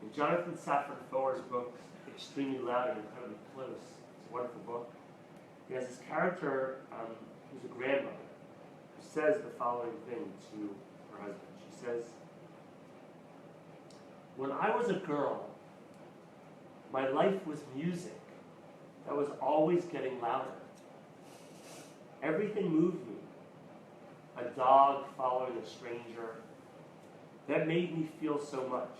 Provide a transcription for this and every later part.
In Jonathan Safran Foer's book, Extremely Loud and Incredibly Close, it's a wonderful book. He has this character who's a grandmother who says the following thing to her husband. She says, "When I was a girl, my life was music that was always getting louder. Everything moved me. A dog following a stranger. That made me feel so much.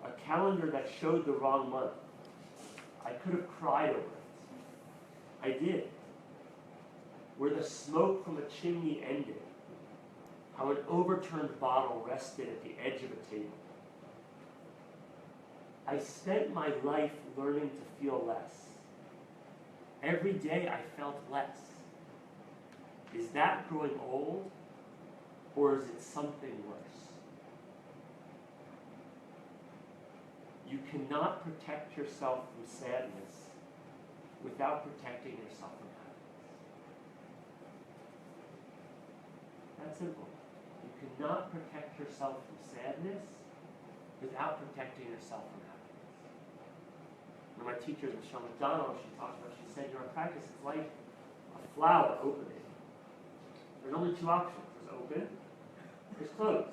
A calendar that showed the wrong month. I could have cried over it. I did. Where the smoke from a chimney ended. How an overturned bottle rested at the edge of a table. I spent my life learning to feel less. Every day I felt less. Is that growing old, or is it something worse? You cannot protect yourself from sadness without protecting yourself from happiness. That's simple. You cannot protect yourself from sadness without protecting yourself from happiness. One of my teachers, Michelle McDonald, she said, in our practice, it's like a flower opening. There's only two options. There's open, there's closed.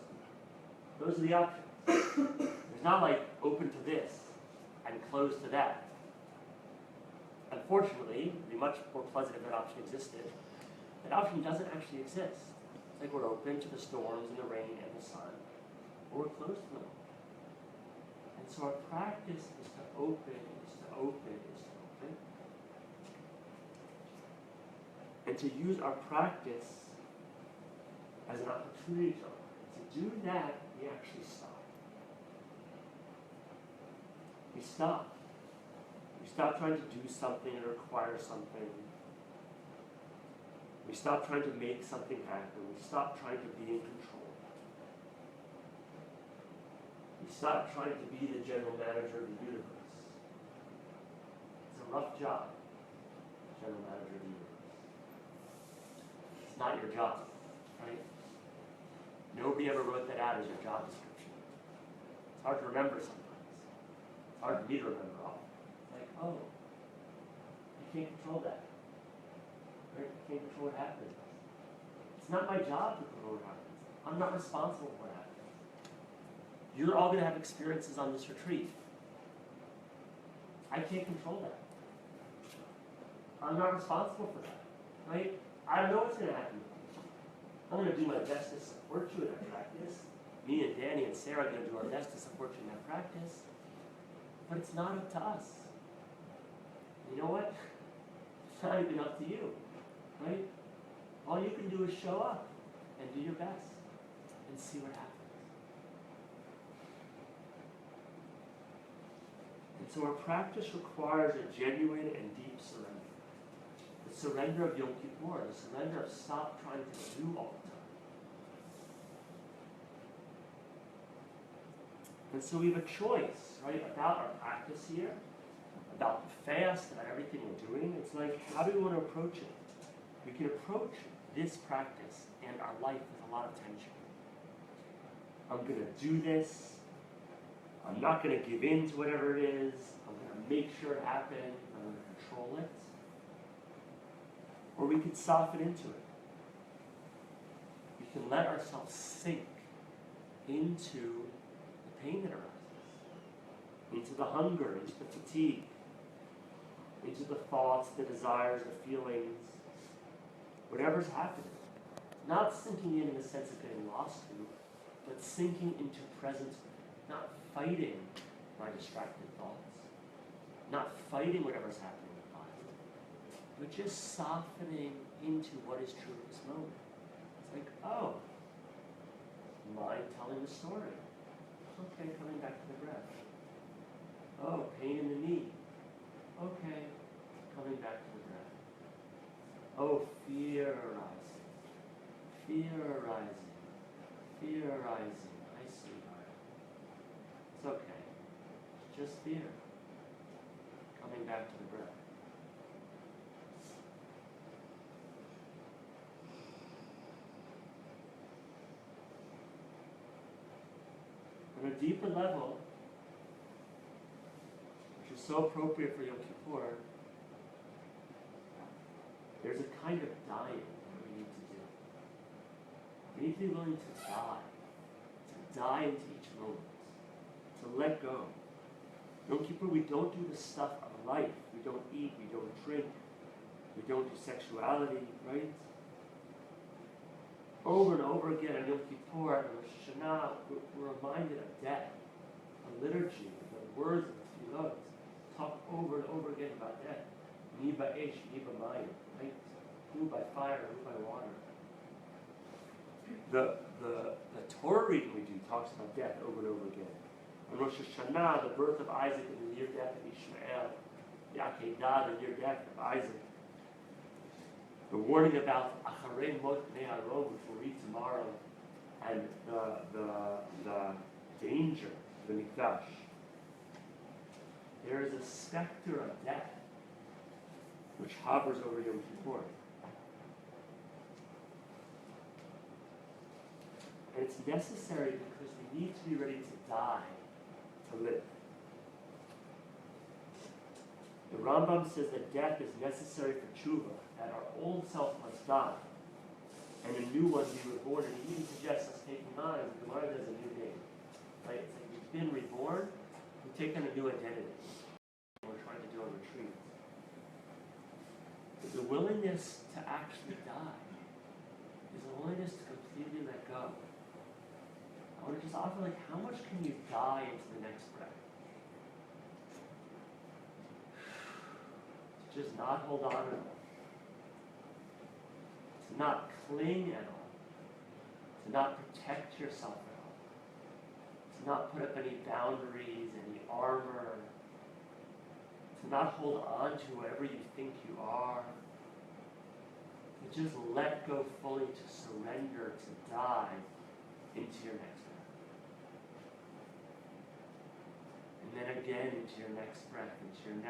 Those are the options. There's not like open to this and closed to that. Unfortunately, it would be much more pleasant if that option existed. That option doesn't actually exist. It's like we're open to the storms and the rain and the sun, or we're closed to them all. And so our practice is to open, is to open, is to open. And to use our practice as an opportunity to do that, we actually stop. We stop. We stop trying to do something and require something. We stop trying to make something happen. We stop trying to be in control. We stop trying to be the general manager of the universe. It's a rough job, general manager of the universe. It's not your job, right? Nobody ever wrote that out as your job description. It's hard to remember sometimes. It's hard for me to remember all. It's like, oh, you can't control that. Right? You can't control what happens. It's not my job to control what happens. I'm not responsible for what happens. You're all going to have experiences on this retreat. I can't control that. I'm not responsible for that. Right? I don't know what's going to happen. I'm going to do my best to support you in that practice. Me and Danny and Sarah are going to do our best to support you in that practice. But it's not up to us. You know what? It's not even up to you. Right? All you can do is show up and do your best and see what happens. And so our practice requires a genuine and deep surrender. The surrender of Yom Kippur, the surrender of stop trying to do all the time. And so we have a choice, right, about our practice here, about the fast, about everything we're doing. It's like, how do we want to approach it? We can approach this practice and our life with a lot of tension. I'm going to do this. I'm not going to give in to whatever it is. I'm going to make sure it happens. I'm going to control it. Or we can soften into it. We can let ourselves sink into the pain that arises, into the hunger, into the fatigue, into the thoughts, the desires, the feelings, whatever's happening. Not sinking in the sense of getting lost to, but sinking into presence, not fighting my distracted thoughts, not fighting whatever's happening in the body, but just softening into what is true at this moment. It's like, oh, mind telling the story. Okay, coming back to the breath. Oh, pain in the knee. Okay, coming back to the breath. Oh, fear arising. Fear arising. Fear arising. I see. It's okay. It's just fear. Coming back to the breath. On a deeper level, so appropriate for Yom Kippur, there's a kind of dying that we need to do. We need to be willing to die into each moment, to let go. Yom Kippur, we don't do the stuff of life. We don't eat, we don't drink, we don't do sexuality, right? Over and over again on Yom Kippur and Rosh Hashanah, we're reminded of death. The liturgy, the words of the tefillot talk over and over again about death. Ni ba'esh, ni b'mayim, right? Who by fire, who by water. The Torah reading we do talks about death over and over again. On Rosh Hashanah, the birth of Isaac and the near death of Ishmael, the Akedah, the near death of Isaac. The warning about Acharei Mot Bnei Aaron, which we'll read tomorrow, and the danger of the Mikdash. There is a specter of death which hovers over Yom Kippur. And it's necessary because we need to be ready to die to live. The Rambam says that death is necessary for tshuva, that our old self must die, and a new one be reborn. And he even suggests us taking on, the Gemara does a new name. Right? It's like we've been reborn, we take on a new identity. We're trying to do on retreat. The willingness to actually die is a willingness to completely let go. I want to just offer, like, how much can you die into the next breath? To just not hold on at all. To not cling at all. To not protect yourself at all. To not put up any boundaries, any armor. To not hold on to whoever you think you are. To just let go fully, to surrender, to die into your next breath. And then again into your next breath, into your next